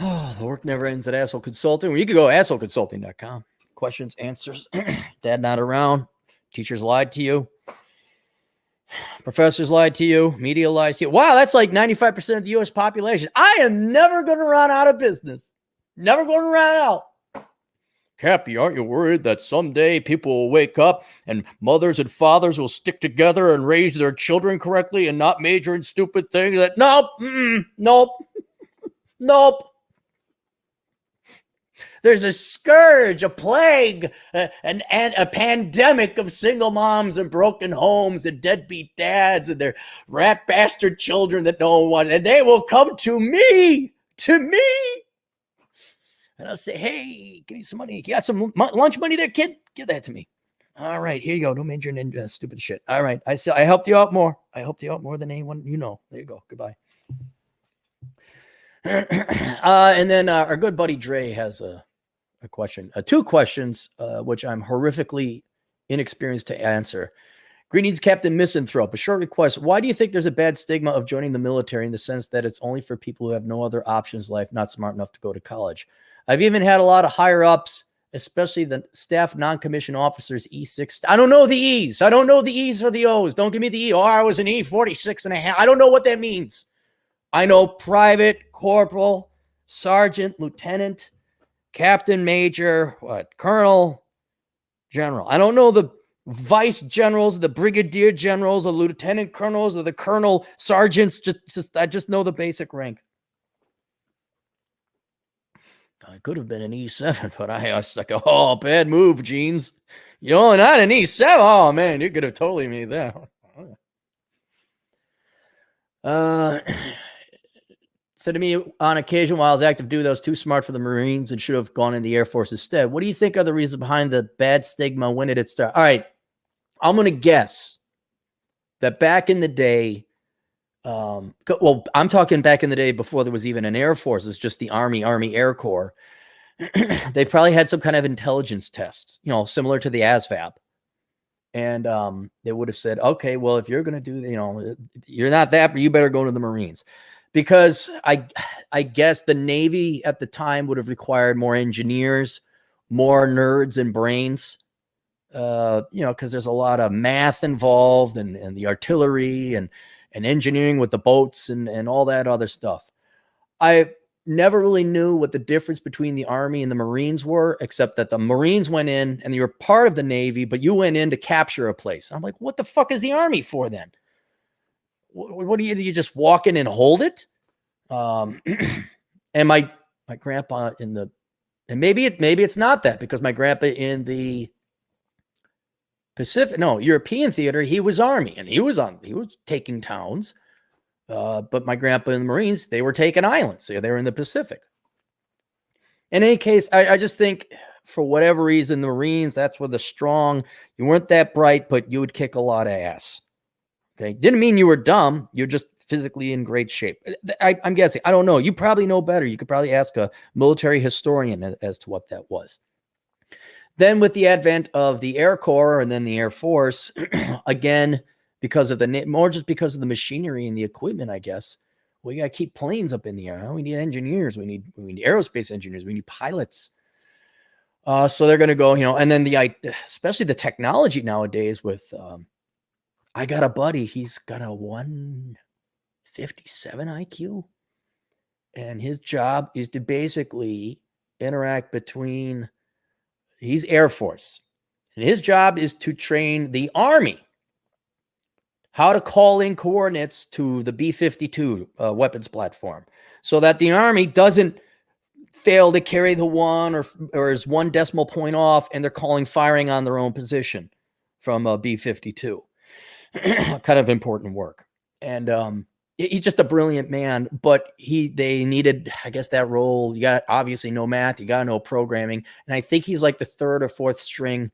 Oh, the work never ends at Asshole Consulting. Well, you could go assholeconsulting.com. Questions, answers. Dad not around. Teachers lied to you. Professors lied to you. Media lies to you. Wow, that's like 95% of the U.S. population. I am never going to run out of business. Never going to run out. Cappy, aren't you worried that someday people will wake up and mothers and fathers will stick together and raise their children correctly and not major in stupid things? Nope. Nope. Nope. There's a scourge, a plague, and a pandemic of single moms and broken homes and deadbeat dads and their rat bastard children that no one wants. And they will come to me. And I'll say, hey, give me some money. You got some lunch money there, kid? Give that to me. All right, here you go. Don't major in stupid shit. All right, I helped you out more. I helped you out more than anyone you know. There you go. Goodbye. And then our good buddy Dre has a question, two questions, which I'm horrifically inexperienced to answer. Greetings, Captain Misanthrope. A short request. Why do you think there's a bad stigma of joining the military in the sense that it's only for people who have no other options in life, not smart enough to go to college? I've even had a lot of higher ups, especially the staff non-commissioned officers, E6. I don't know the E's. I don't know the E's or the O's. Don't give me the E. Oh, I was an E46.5. I don't know what that means. I know private, corporal, sergeant, lieutenant, captain, major, colonel, general. I don't know the vice generals, the brigadier generals, the lieutenant colonels, or the colonel sergeants. I just know the basic rank. I could have been an E7, but I was like, oh, bad move, Jeans. You're not an E7. Oh, man, you could have totally made that. Said to me on occasion while I was active duty, I was too smart for the Marines and should have gone in the Air Force instead. What do you think are the reasons behind the bad stigma? When did it start? All right, I'm going to guess that back in the day, well, I'm talking back in the day before there was even an Air Force. It's just the Army Air Corps. They probably had some kind of intelligence tests, similar to the ASVAB. And they would have said, okay, well, if you're going to do, you're not that, but you better go to the Marines. Because I guess the Navy at the time would have required more engineers, more nerds and brains, because there's a lot of math involved and the artillery and engineering with the boats and all that other stuff. I never really knew what the difference between the Army and the Marines were, except that the Marines went in and you were part of the Navy, but you went in to capture a place. I'm like, what the fuck is the Army for then? What do you just walk in and hold it? And my grandpa and maybe it's not that, because my grandpa in the European theater, he was Army and he was taking towns. But my grandpa in the Marines, they were taking islands. They were in the Pacific. In any case, I just think for whatever reason, the Marines, that's where the strong, you weren't that bright, but you would kick a lot of ass. Okay. Didn't mean you were dumb. You're just physically in great shape. I'm guessing. I don't know. You probably know better. You could probably ask a military historian as to what that was. Then with the advent of the Air Corps and then the Air Force, again, because of just because of the machinery and the equipment, I guess, we got to keep planes up in the air. We need engineers. We need aerospace engineers. We need pilots. So they're going to go, and then especially the technology nowadays with, I got a buddy, he's got a 157 IQ, and his job is to basically interact between, he's Air Force, and his job is to train the Army how to call in coordinates to the B-52 weapons platform so that the Army doesn't fail to carry the one or is 1 decimal point off and they're firing on their own position from a B-52. Kind of important work. And he's just a brilliant man, but they needed, I guess, that role. You got obviously no math, you got to know programming. And I think he's like the 3rd or 4th string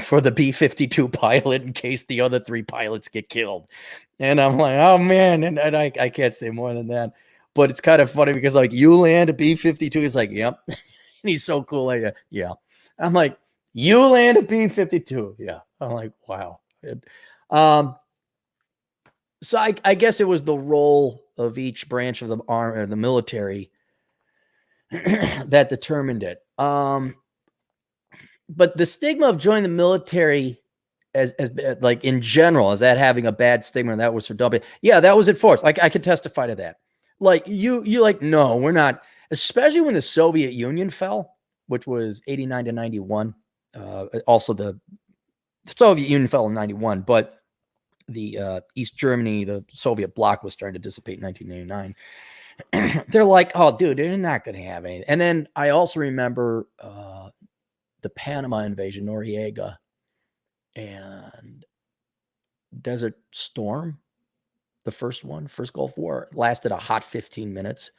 for the B-52 pilot in case the other 3 pilots get killed. And I'm like, oh man. And I can't say more than that, but it's kind of funny because like, you land a B-52. He's like, yep. And he's so cool. Like, yeah. I'm like, you land a B-52. Yeah. I'm like, wow. So I guess it was the role of each branch of the army or the military that determined it. But the stigma of joining the military as like in general, as that having a bad stigma, and that was for W. Yeah, that was enforced. Like I could testify to that. Like you like, no, we're not, especially when the Soviet Union fell, which was 89 to 91. Also the Soviet Union fell in 91, but the East Germany, the Soviet bloc, was starting to dissipate in 1989. They're like, oh, dude, they're not going to have anything. And then I also remember the Panama invasion, Noriega, and Desert Storm, the first Gulf War, lasted a hot 15 minutes.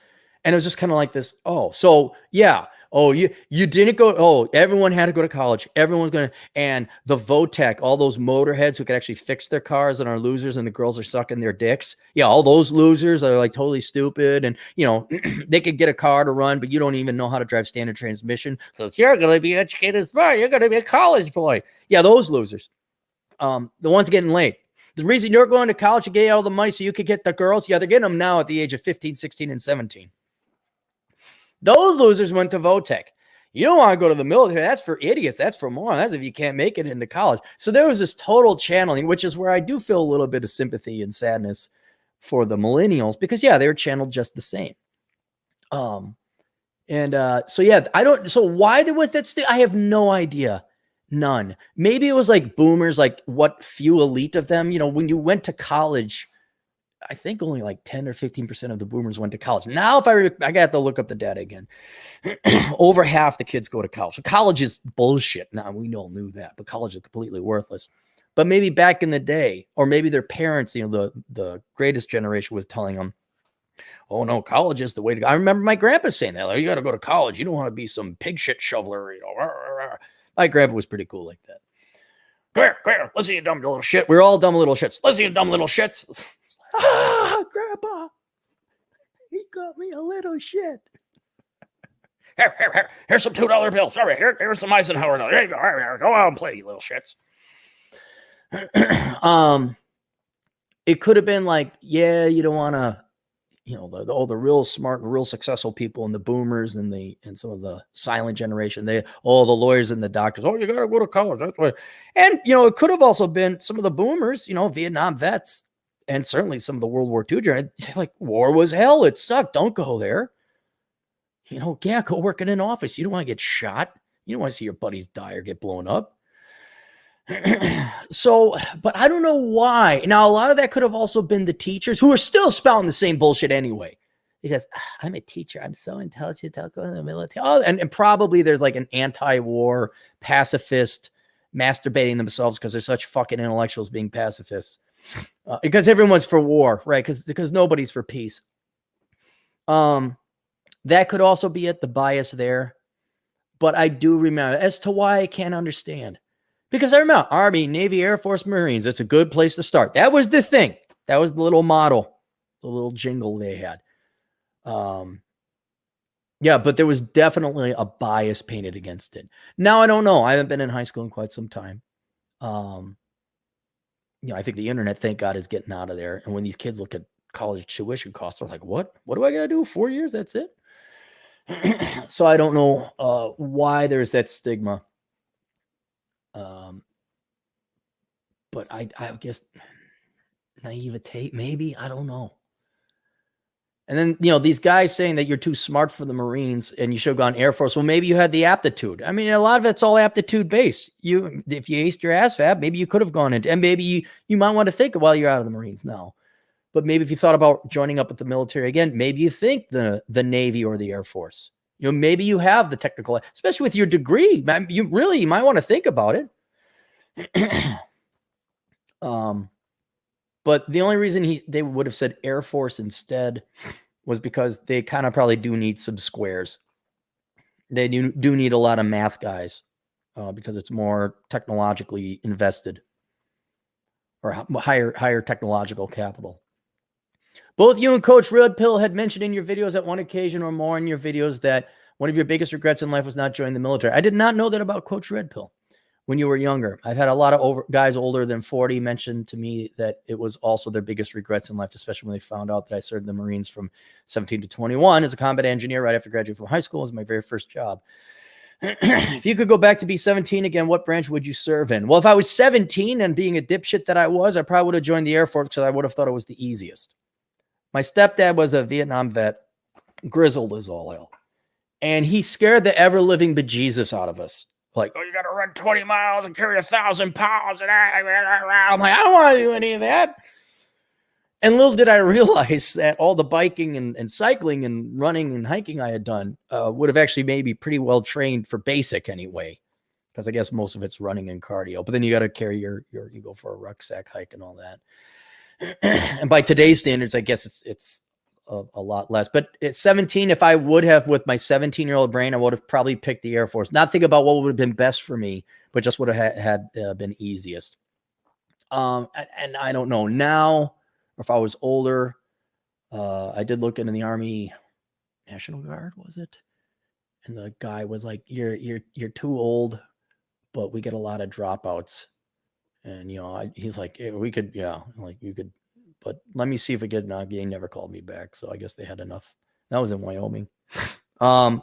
And it was just kind of like this. Oh, so yeah. Oh, you didn't go. Oh, everyone had to go to college. Everyone's going to, and the VOTEC, all those motorheads who could actually fix their cars and are losers, and the girls are sucking their dicks. Yeah, all those losers are like totally stupid. And, you know, they could get a car to run, but you don't even know how to drive standard transmission. So you're going to be educated smart. You're going to be a college boy. Yeah, those losers. The ones getting laid. The reason you're going to college to get all the money so you could get the girls, yeah, they're getting them now at the age of 15, 16, and 17. Those losers went to VOTEC. You don't want to go to the military. That's for idiots. That's for morons. That's if you can't make it into college. So there was this total channeling, which is where I do feel a little bit of sympathy and sadness for the millennials, because yeah, they were channeled just the same. So yeah, so why there was that I have no idea. None. Maybe it was like boomers, like what few elite of them, you know, when you went to college, I think only like 10 or 15% of the boomers went to college. Now, if I got to look up the data again, over half the kids go to college. So college is bullshit. Now, we all knew that, but college is completely worthless. But maybe back in the day, or maybe their parents, you know, the greatest generation was telling them, oh no, college is the way to go. I remember my grandpa saying that, like, you got to go to college. You don't want to be some pig shit shoveler, you know. My grandpa was pretty cool like that. Come here, listen, you dumb little shit. We're all dumb little shits. Listen, you dumb little shits. Ah, Grandpa, he got me a little shit. Here's some $2 bills. All right, here's some Eisenhower. There you go. All right, go out and play, you little shits. It could have been like, yeah, you don't want to, you know, the real smart and real successful people, and the boomers and some of the silent generation, the lawyers and the doctors. Oh, you got to go to college. That's why. And, you know, it could have also been some of the boomers, you know, Vietnam vets, and certainly some of the World War II generation, like, war was hell. It sucked. Don't go there. You know, yeah, go work in an office. You don't want to get shot. You don't want to see your buddies die or get blown up. So, but I don't know why. Now, a lot of that could have also been the teachers who are still spouting the same bullshit anyway. Because I'm a teacher. I'm so intelligent. I'll go to the military. Oh, and probably there's like an anti-war pacifist masturbating themselves because they're such fucking intellectuals being pacifists. Because everyone's for war, right? Because nobody's for peace. That could also be it, the bias there. But I do remember, as to why I can't understand. Because I remember Army, Navy, Air Force, Marines. That's a good place to start. That was the thing. That was the little model, the little jingle they had. Yeah, but there was definitely a bias painted against it. Now, I don't know. I haven't been in high school in quite some time. You know, I think the internet, thank God, is getting out of there. And when these kids look at college tuition costs, they're like, what? What do I got to do? 4 years? That's it? So I don't know why there's that stigma. But I guess naivete, maybe, I don't know. And then, you know, these guys saying that you're too smart for the Marines and you should have gone Air Force. Well, maybe you had the aptitude. I mean, a lot of it's all aptitude based. If you aced your ASVAB, maybe you could have gone into, and maybe you might want to think while you're out of the Marines now. But maybe if you thought about joining up with the military again, maybe you think the Navy or the Air Force. You know, maybe you have the technical, especially with your degree. You might want to think about it. But the only reason they would have said Air Force instead was because they kind of probably do need some squares. They do need a lot of math guys because it's more technologically invested or higher technological capital. Both you and Coach Red Pill had mentioned in your videos at one occasion or more in your videos that one of your biggest regrets in life was not joining the military. I did not know that about Coach Red Pill. when you were younger? I've had a lot of guys older than 40 mention to me that it was also their biggest regrets in life, especially when they found out that I served the Marines from 17 to 21 as a combat engineer right after graduating from high school. It was my very first job. If you could go back to be 17 again, what branch would you serve in? Well, if I was 17 and being a dipshit that I was, I probably would have joined the Air Force because I would have thought it was the easiest. My stepdad was a Vietnam vet, grizzled as all hell. And he scared the ever-living bejesus out of us. Like, oh, you got to run 20 miles and carry 1,000 pounds. And I'm like, I don't want to do any of that. And little did I realize that all the biking and cycling and running and hiking I had done would have actually made me pretty well trained for basic anyway, because I guess most of it's running and cardio. But then you got to carry you go for a rucksack hike and all that. And by today's standards, I guess it's a lot less. But at 17, if I would have, with my 17-year-old brain, I would have probably picked the Air Force. Not think about what would have been best for me, but just would have had been easiest. And I don't know now. If I was older, I did look into the Army National Guard, was it? And the guy was like, "You're too old, but we get a lot of dropouts." And he's like, "We could, like you could, but let me see if we get." No, he never called me back, so I guess they had enough. That was in Wyoming. I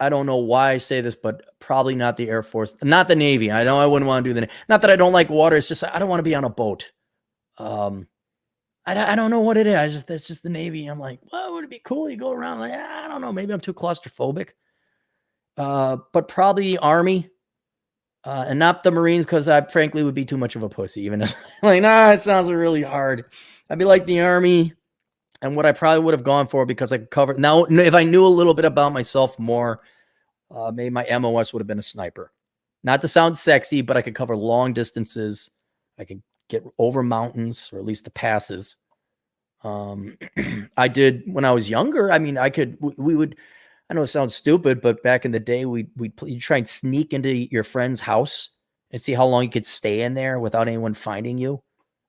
don't know why I say this, but probably not the Air Force, not the Navy. I know I wouldn't want to do not that I don't like water. It's just I don't want to be on a boat. I don't know what it is. That's just the Navy. I'm like, well, would it be cool? You go around like, I don't know. Maybe I'm too claustrophobic. But probably Army, and not the Marines, because I frankly would be too much of a pussy. Even if, like, it sounds really hard. I'd be like the Army, and what I probably would have gone for, because I could cover now. If I knew a little bit about myself more, maybe my MOS would have been a sniper. Not to sound sexy, but I could cover long distances. I could get over mountains, or at least the passes. I did when I was younger. I mean, we would, I know it sounds stupid, but back in the day, we'd try and sneak into your friend's house and see how long you could stay in there without anyone finding you.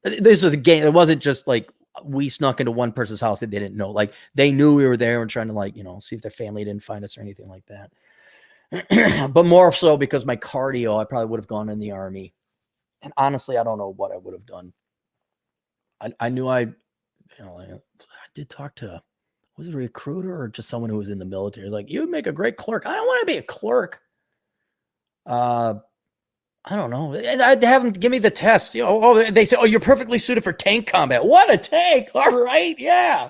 This was a game. It wasn't just like we snuck into one person's house that they didn't know. Like, they knew we were there and trying to, see if their family didn't find us or anything like that. But more so because my cardio, I probably would have gone in the Army. And honestly, I don't know what I would have done. I knew I did talk to, was it a recruiter or just someone who was in the military? Like, you would make a great clerk. I don't want to be a clerk. I don't know. I'd have them give me the test. They say, oh, you're perfectly suited for tank combat. What a tank. All right. Yeah.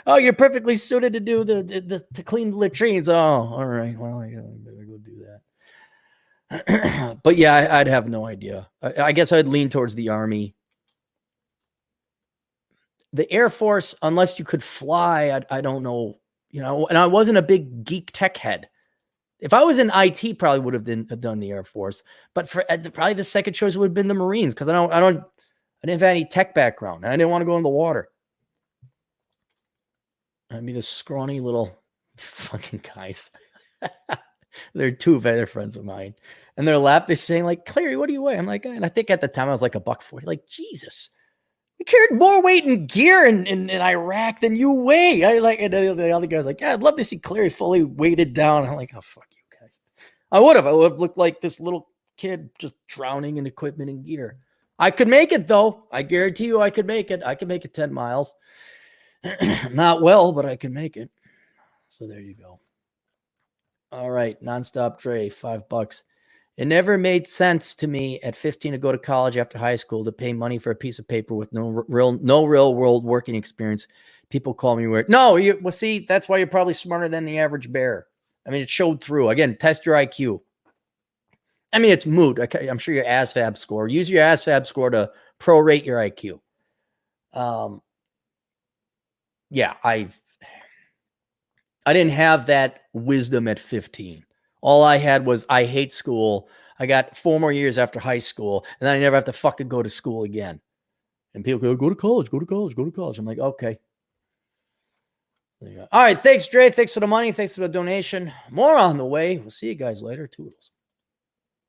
Oh, you're perfectly suited to do to clean the latrines. Oh, all right. Well, I better go do that. But yeah, I'd have no idea. I guess I'd lean towards the Army. The Air Force, unless you could fly, I don't know, and I wasn't a big geek tech head. If I was in IT, probably would have done the Air Force, but for probably the second choice would have been the Marines, because I didn't have any tech background, and I didn't want to go in the water. I'd be the scrawny little fucking guys. They're two other friends of mine, and they're saying like, "Clary, what do you weigh?" I'm like, and I think at the time I was like $140. Like, Jesus, we carried more weight and gear in Iraq than you weigh. And the other guy's like, "Yeah, I'd love to see Clary fully weighted down." I'm like, "Oh, fuck you guys." I would have looked like this little kid just drowning in equipment and gear. I could make it though. I guarantee you, I could make it. I could make it 10 miles. Not well, but I can make it. So there you go. All right, Nonstop Dre, $5. It never made sense to me at 15 to go to college after high school to pay money for a piece of paper with no real world working experience. People call me weird. No, see, that's why you're probably smarter than the average bear. I mean, it showed through. Again, test your IQ. I mean, it's moot. I'm sure your ASVAB score. Use your ASVAB score to prorate your IQ. Yeah, I didn't have that wisdom at 15. All I had was, I hate school. I got 4 more years after high school, and then I never have to fucking go to school again. And people go to college, go to college, go to college. I'm like, okay. All right, thanks, Dre. Thanks for the money. Thanks for the donation. More on the way. We'll see you guys later. Toodles.